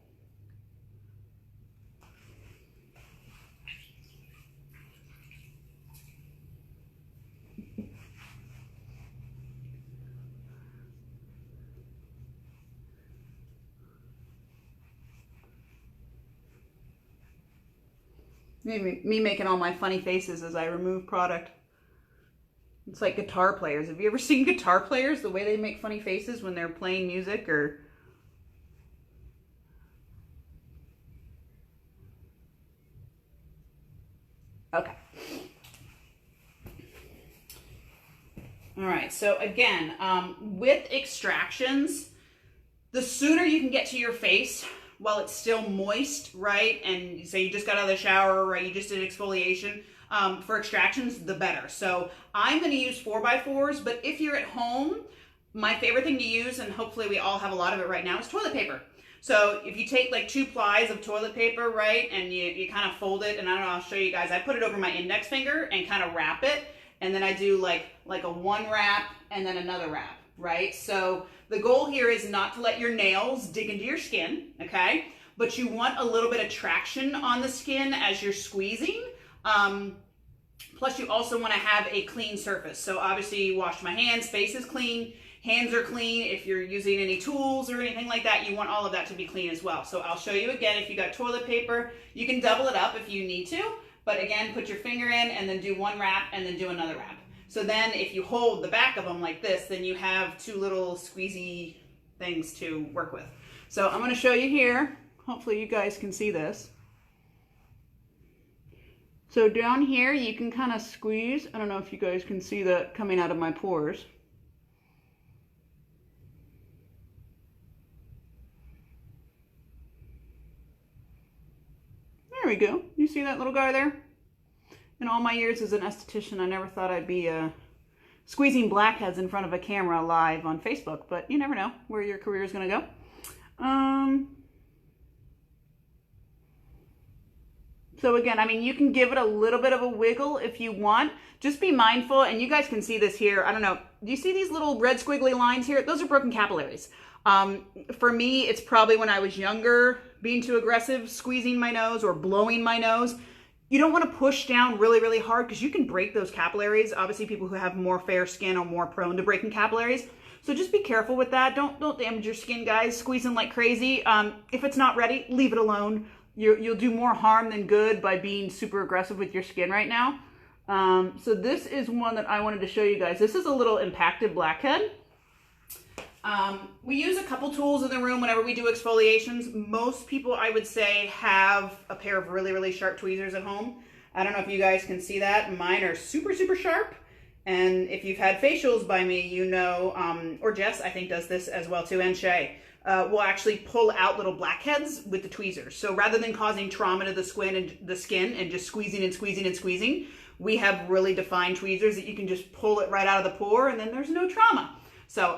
me making all my funny faces as I remove product. It's like guitar players. Have you ever seen guitar players? The way they make funny faces when they're playing music or... Okay. All right, so again, with extractions, the sooner you can get to your face while it's still moist, right? And say you just got out of the shower, right? You just did exfoliation. For extractions, the better. So I'm going to use 4x4s, but if you're at home, my favorite thing to use, and hopefully we all have a lot of it right now, is toilet paper. So if you take like 2 plies of toilet paper, right, and you kind of fold it, and I don't know, I'll show you guys. I put it over my index finger and kind of wrap it, and then I do like a 1 wrap and then another wrap, right? So the goal here is not to let your nails dig into your skin, okay? But you want a little bit of traction on the skin as you're squeezing. Plus you also want to have a clean surface. So obviously you washed my hands, face is clean, hands are clean. If you're using any tools or anything like that, you want all of that to be clean as well. So I'll show you again, if you got toilet paper, you can double it up if you need to. But again, put your finger in and then do 1 wrap and then do another wrap. So then if you hold the back of them like this, then you have 2 little squeezy things to work with. So I'm going to show you here. Hopefully you guys can see this. So down here you can kind of squeeze. I don't know if you guys can see that coming out of my pores. There we go. You see that little guy there? In all my years as an esthetician, I never thought I'd be squeezing blackheads in front of a camera live on Facebook, but you never know where your career is going to go. So again, I mean, you can give it a little bit of a wiggle if you want. Just be mindful, and you guys can see this here. I don't know. Do you see these little red squiggly lines here? Those are broken capillaries. For me, it's probably when I was younger, being too aggressive, squeezing my nose or blowing my nose. You don't want to push down really, really hard because you can break those capillaries. Obviously, people who have more fair skin are more prone to breaking capillaries. So just be careful with that. Don't damage your skin, guys. Squeezing like crazy. If it's not ready, leave it alone. You'll do more harm than good by being super aggressive with your skin right now. So this is one that I wanted to show you guys. This is a little impacted blackhead. We use a couple tools in the room whenever we do exfoliations. Most people, I would say, have a pair of really, really sharp tweezers at home. I don't know if you guys can see that. Mine are super, super sharp. And if you've had facials by me, you know, or Jess, I think, does this as well too, and Shay, will actually pull out little blackheads with the tweezers. So rather than causing trauma to the skin and just squeezing and squeezing and squeezing, we have really defined tweezers that you can just pull it right out of the pore and then there's no trauma. So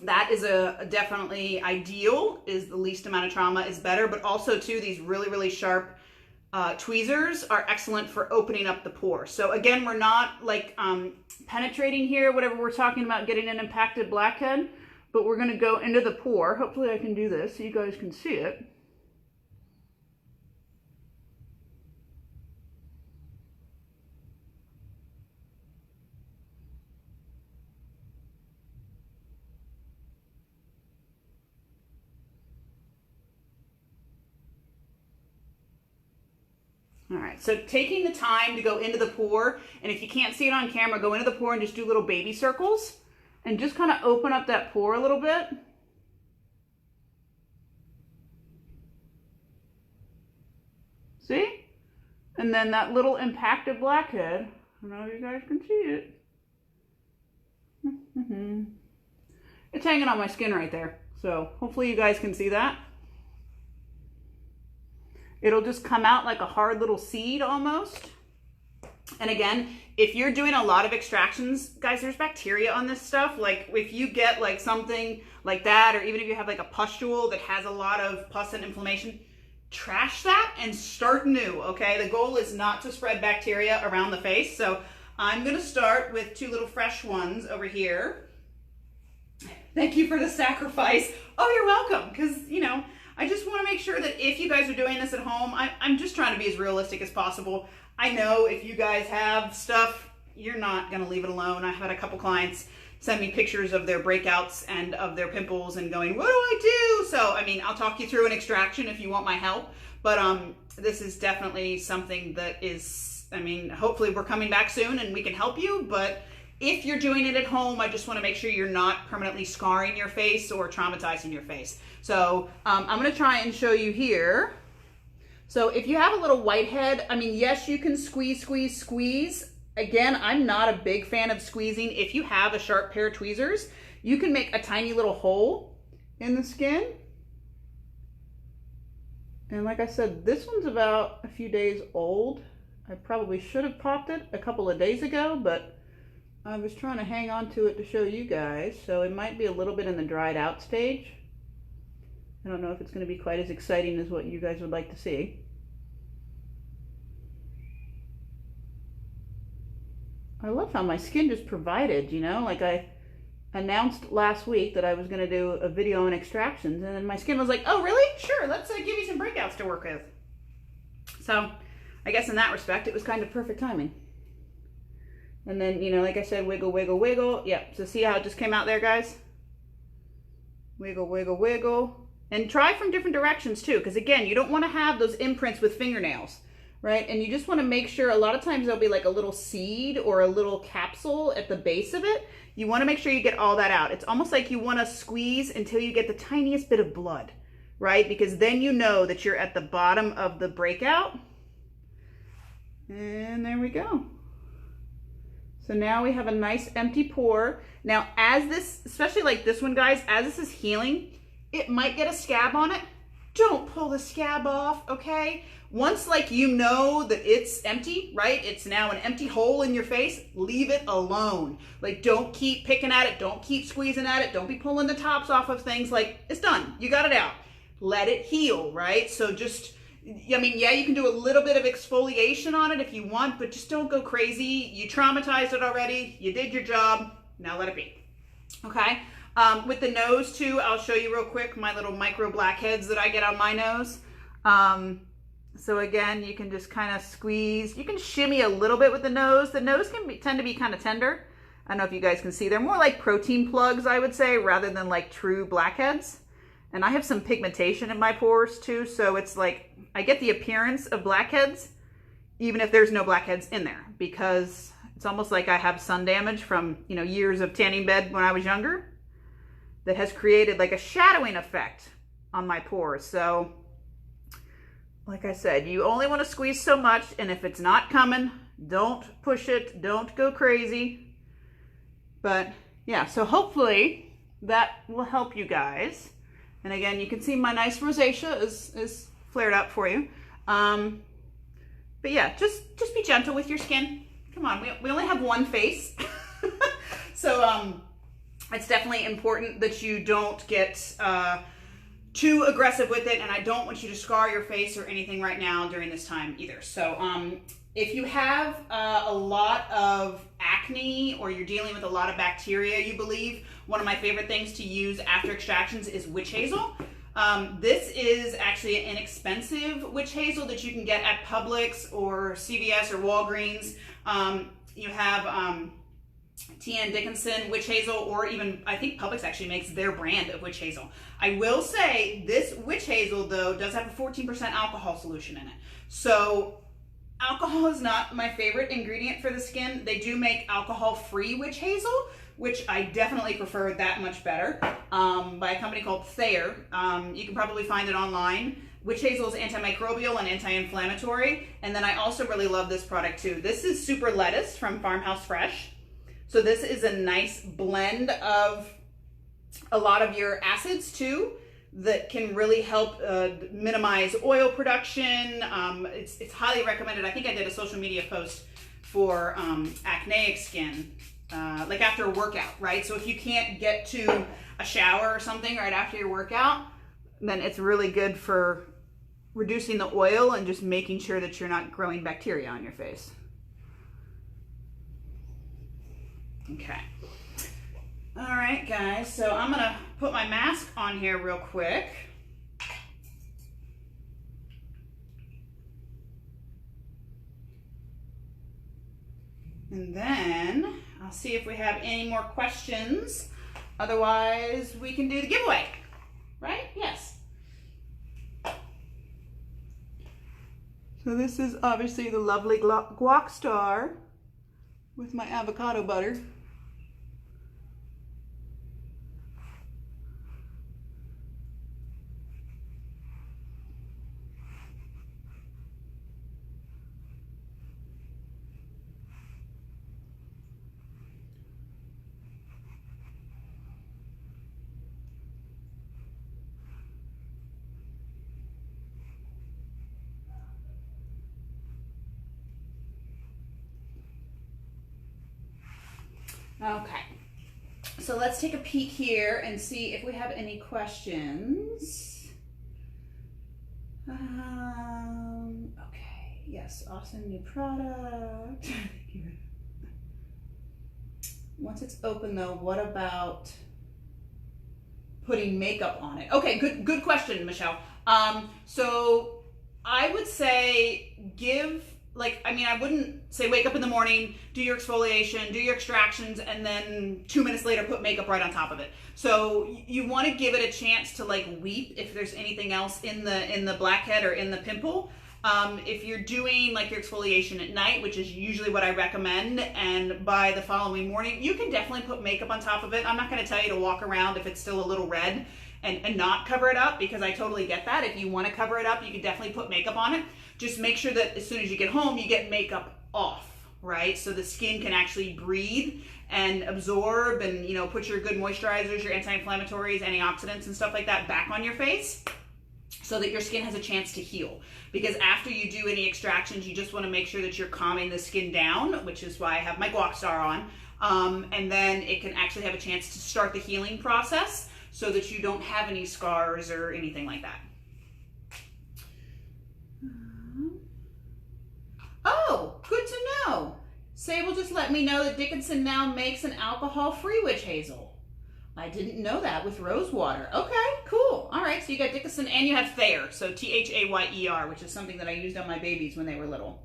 that is definitely ideal, is the least amount of trauma is better, but also too, these really, really sharp tweezers are excellent for opening up the pore. So again, we're not like penetrating here, whatever we're talking about getting an impacted blackhead, but we're going to go into the pore. Hopefully I can do this so you guys can see it. All right, so taking the time to go into the pore, and if you can't see it on camera, go into the pore and just do little baby circles and just kind of open up that pore a little bit. See? And then that little impacted blackhead, I don't know if you guys can see it. It's hanging on my skin right there, so hopefully you guys can see that. It'll just come out like a hard little seed almost. And again, if you're doing a lot of extractions, guys, there's bacteria on this stuff. Like if you get like something like that, or even if you have like a pustule that has a lot of pus and inflammation, trash that and start new, okay? The goal is not to spread bacteria around the face. So I'm gonna start with two little fresh ones over here. Thank you for the sacrifice. Oh, you're welcome, because, you know, I just want to make sure that if you guys are doing this at home, I'm just trying to be as realistic as possible. I know if you guys have stuff, you're not going to leave it alone. I've had a couple clients send me pictures of their breakouts and of their pimples and going, what do I do? So, I mean, I'll talk you through an extraction if you want my help. But this is definitely something that is, I mean, hopefully we're coming back soon and we can help you. But if you're doing it at home, I just want to make sure you're not permanently scarring your face or traumatizing your face. So I'm going to try and show you here. So if you have a little whitehead, I mean, yes, you can squeeze, squeeze, squeeze. Again, I'm not a big fan of squeezing. If you have a sharp pair of tweezers, you can make a tiny little hole in the skin. And like I said, this one's about a few days old. I probably should have popped it a couple of days ago, but I was trying to hang on to it to show you guys. So it might be a little bit in the dried out stage. I don't know if it's going to be quite as exciting as what you guys would like to see. I love how my skin just provided, you know, like I announced last week that I was going to do a video on extractions, and then my skin was like, oh really? Sure, let's give you some breakouts to work with. So I guess in that respect, it was kind of perfect timing. And then, you know, like I said, wiggle, wiggle, wiggle. Yep, so see how it just came out there, guys? Wiggle, wiggle, wiggle. And try from different directions too, because again, you don't want to have those imprints with fingernails, right? And you just want to make sure, a lot of times there'll be like a little seed or a little capsule at the base of it. You want to make sure you get all that out. It's almost like you want to squeeze until you get the tiniest bit of blood, right? Because then you know that you're at the bottom of the breakout. And there we go. So now we have a nice empty pore. Now as this, especially like this one, guys, as this is healing, it might get a scab on it. Don't pull the scab off, okay? Once like you know that it's empty, right? It's now an empty hole in your face, leave it alone. Like don't keep picking at it, don't keep squeezing at it, don't be pulling the tops off of things. Like it's done, you got it out. Let it heal, right? So just, I mean, yeah, you can do a little bit of exfoliation on it if you want, but just don't go crazy. You traumatized it already, you did your job, now let it be, okay? With the nose too, I'll show you real quick my little micro blackheads that I get on my nose. So again, you can just kind of squeeze. You can shimmy a little bit with the nose. The nose can tend to be kind of tender. I don't know if you guys can see. They're more like protein plugs, I would say, rather than like true blackheads. And I have some pigmentation in my pores too, so it's like I get the appearance of blackheads even if there's no blackheads in there, because it's almost like I have sun damage from, you know, years of tanning bed when I was younger that has created like a shadowing effect on my pores. So like I said, you only want to squeeze so much, and if it's not coming, don't push it, don't go crazy. But yeah, so hopefully that will help you guys. And again, you can see my nice rosacea is flared up for you. But yeah, just be gentle with your skin. Come on, we only have one face. So it's definitely important that you don't get too aggressive with it, and I don't want you to scar your face or anything right now during this time either. So if you have a lot of acne or you're dealing with a lot of bacteria, you believe, one of my favorite things to use after extractions is witch hazel. This is actually an inexpensive witch hazel that you can get at Publix or CVS or Walgreens. You have T.N. Dickinson witch hazel, or even I think Publix actually makes their brand of witch hazel. I will say this witch hazel though does have a 14% alcohol solution in it. So alcohol is not my favorite ingredient for the skin. They do make alcohol-free witch hazel, which I definitely prefer that much better, by a company called Thayer. You can probably find it online. Witch hazel is antimicrobial and anti-inflammatory. And then I also really love this product too. This is Super Lettuce from Farmhouse Fresh. So this is a nice blend of a lot of your acids too, that can really help minimize oil production. It's highly recommended. I think I did a social media post for acneic skin, like after a workout, right? So if you can't get to a shower or something right after your workout, then it's really good for reducing the oil and just making sure that you're not growing bacteria on your face. Okay. All right, guys, so I'm gonna put my mask on here real quick. And then I'll see if we have any more questions. Otherwise, we can do the giveaway, right? Yes. So this is obviously the lovely guac star with my avocado butter. Okay, so let's take a peek here and see if we have any questions. Okay, yes, awesome new product. Once it's open though, what about putting makeup on it? Okay, good question, Michelle. So I would say I wouldn't say wake up in the morning, do your exfoliation, do your extractions, and then 2 minutes later put makeup right on top of it. So you want to give it a chance to like weep if there's anything else in the blackhead or in the pimple. If you're doing like your exfoliation at night, which is usually what I recommend, and by the following morning, you can definitely put makeup on top of it. I'm not going to tell you to walk around if it's still a little red and not cover it up, because I totally get that. If you want to cover it up, you can definitely put makeup on it. Just make sure that as soon as you get home, you get makeup off, right? So the skin can actually breathe and absorb and, you know, put your good moisturizers, your anti-inflammatories, antioxidants and stuff like that back on your face so that your skin has a chance to heal. Because after you do any extractions, you just want to make sure that you're calming the skin down, which is why I have my guac star on. And then it can actually have a chance to start the healing process so that you don't have any scars or anything like that. Oh, good to know. Sable just let me know that Dickinson now makes an alcohol-free witch hazel. I didn't know that with rose water. Okay, cool. Cool. All right, so you got Dickinson and you have Thayer, so Thayer, which is something that I used on my babies when they were little.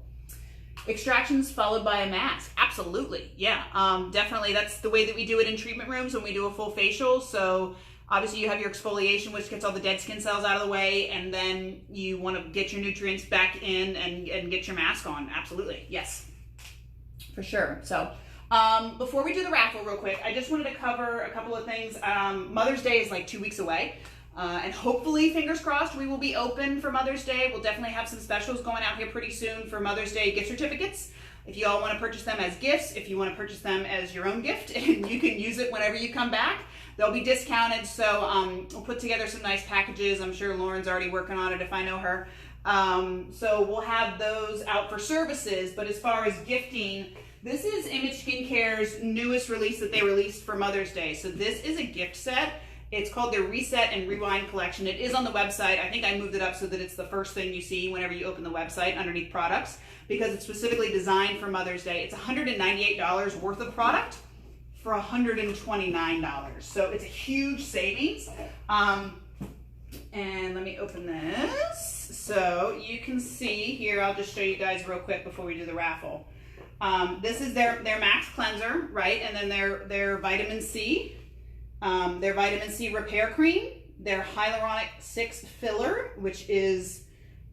Extractions followed by a mask. Absolutely. Yeah, definitely. That's the way that we do it in treatment rooms when we do a full facial. So obviously you have your exfoliation, which gets all the dead skin cells out of the way, and then you want to get your nutrients back in and get your mask on. Absolutely. Yes, for sure. So before we do the raffle real quick, I just wanted to cover a couple of things. Mother's Day is like 2 weeks away. And hopefully, fingers crossed, we will be open for Mother's Day. We'll definitely have some specials going out here pretty soon for Mother's Day gift certificates. If you all want to purchase them as gifts, if you want to purchase them as your own gift, and you can use it whenever you come back, they'll be discounted. So we'll put together some nice packages. I'm sure Lauren's already working on it if I know her. So we'll have those out for services. But as far as gifting, this is Image Skincare's newest release that they released for Mother's Day. So this is a gift set. It's called their Reset and Rewind collection. It is on the website. I think I moved it up so that it's the first thing you see whenever you open the website underneath products, because it's specifically designed for Mother's Day. It's $198 worth of product for $129. So it's a huge savings. And let me open this. So you can see here, I'll just show you guys real quick before we do the raffle. This is their Max Cleanser, right? And then their Vitamin C. Their Vitamin C Repair Cream, their Hyaluronic 6 Filler, which is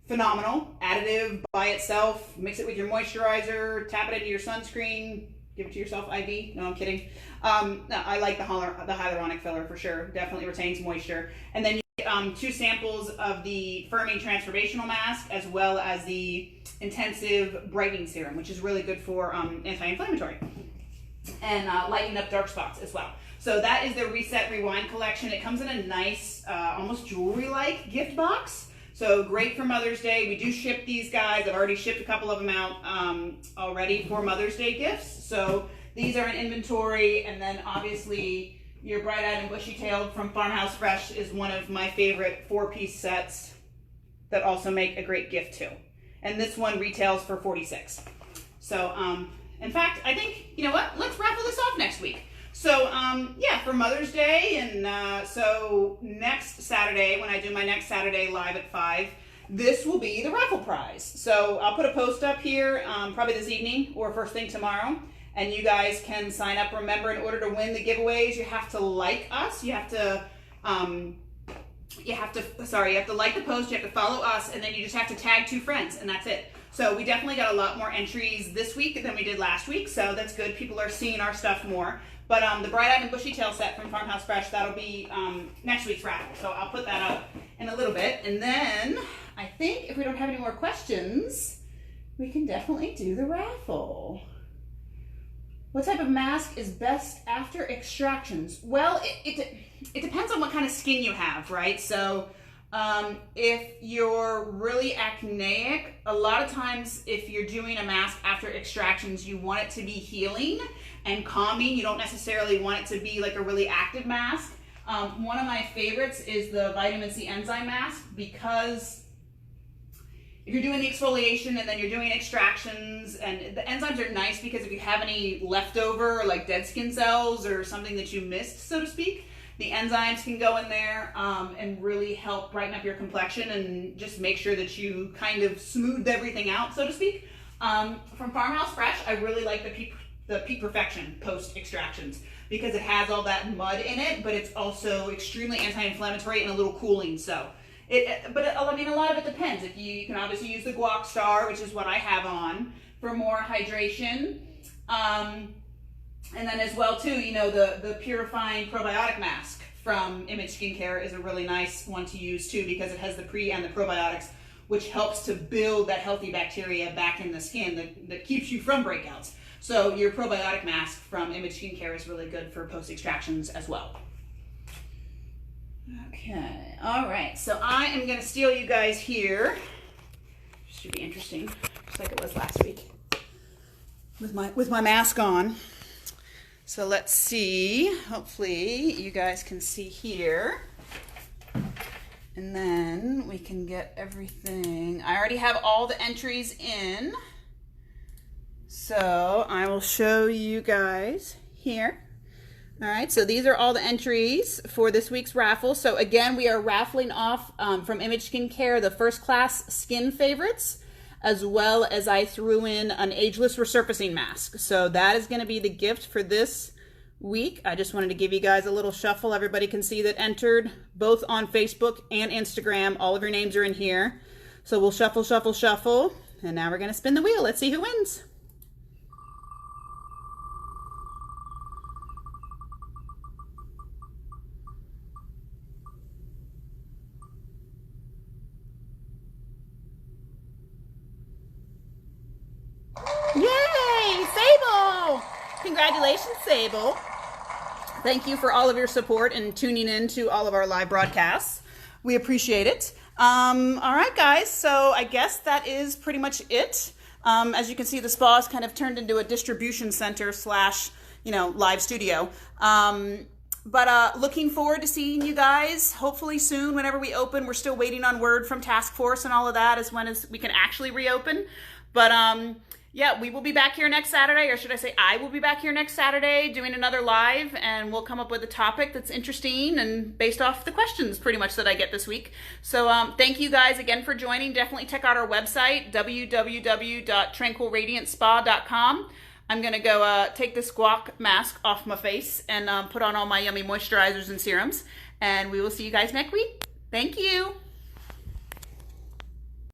phenomenal. Additive by itself. Mix it with your moisturizer, tap it into your sunscreen, give it to yourself IV. No, I'm kidding. No, I like the Hyaluronic Filler for sure. Definitely retains moisture. And then you get 2 samples of the Firming Transformational Mask, as well as the Intensive Brightening Serum, which is really good for anti-inflammatory. And lighten up dark spots as well. So that is the Reset Rewind collection. It comes in a nice, almost jewelry-like gift box. So great for Mother's Day. We do ship these guys. I've already shipped a couple of them out already for Mother's Day gifts. So these are in inventory. And then obviously your Bright-Eyed and Bushy-Tailed from Farmhouse Fresh is one of my favorite 4-piece sets that also make a great gift too. And this one retails for $46. So in fact, I think, you know what? Let's raffle this off next week. So, yeah, for Mother's Day, and so next Saturday, when I do my next Saturday live at 5, this will be the raffle prize. So I'll put a post up here, probably this evening or first thing tomorrow, and you guys can sign up. Remember, in order to win the giveaways, you have to like us. You have to like the post, you have to follow us, and then you just have to tag 2 friends, and that's it. So we definitely got a lot more entries this week than we did last week, so that's good. People are seeing our stuff more. But the Bright-Eyed and Bushy-Tailed set from Farmhouse Fresh, that'll be next week's raffle. So I'll put that up in a little bit. And then I think if we don't have any more questions, we can definitely do the raffle. What type of mask is best after extractions? Well, it depends on what kind of skin you have, right? So if you're really acneic, a lot of times if you're doing a mask after extractions, you want it to be healing and calming. You don't necessarily want it to be like a really active mask. One of my favorites is the Vitamin C Enzyme Mask, because if you're doing the exfoliation and then you're doing extractions, and the enzymes are nice because if you have any leftover, like dead skin cells or something that you missed, so to speak, the enzymes can go in there and really help brighten up your complexion and just make sure that you kind of smoothed everything out, so to speak. From Farmhouse Fresh, I really like the Peak Perfection post extractions, because it has all that mud in it, but it's also extremely anti-inflammatory and a little cooling. So, I mean, a lot of it depends. If you can obviously use the Guac Star, which is what I have on, for more hydration. And then as well too, you know, the Purifying Probiotic Mask from Image Skincare is a really nice one to use too, because it has the pre and the probiotics, which helps to build that healthy bacteria back in the skin that keeps you from breakouts. So your probiotic mask from Image Skincare is really good for post-extractions as well. Okay, all right, so I am gonna steal you guys here. Should be interesting, just like it was last week, with my mask on. So let's see, hopefully you guys can see here. And then we can get everything. I already have all the entries in. So I will show you guys here. All right, so these are all the entries for this week's raffle. So again, we are raffling off from Image Skincare the first class skin favorites, as well as I threw in an ageless resurfacing mask. So that is going to be the gift for this week. I just wanted to give you guys a little shuffle. Everybody can see that entered both on Facebook and Instagram. All of your names are in here. So we'll shuffle, shuffle, shuffle. And now we're going to spin the wheel. Let's see who wins. Yay! Sable! Congratulations, Sable. Thank you for all of your support and tuning in to all of our live broadcasts. We appreciate it. All right, guys, so I guess that is pretty much it. As you can see, the spa is kind of turned into a distribution center slash, live studio. But looking forward to seeing you guys hopefully soon whenever we open. We're still waiting on word from task force and all of that as we can actually reopen. But yeah, we will be back here next Saturday, or should I say I will be back here next Saturday doing another live, and we'll come up with a topic that's interesting and based off the questions pretty much that I get this week. So thank you guys again for joining. Definitely check out our website, www.tranquilradiantspa.com. I'm going to go take the squawk mask off my face and put on all my yummy moisturizers and serums, and we will see you guys next week. Thank you.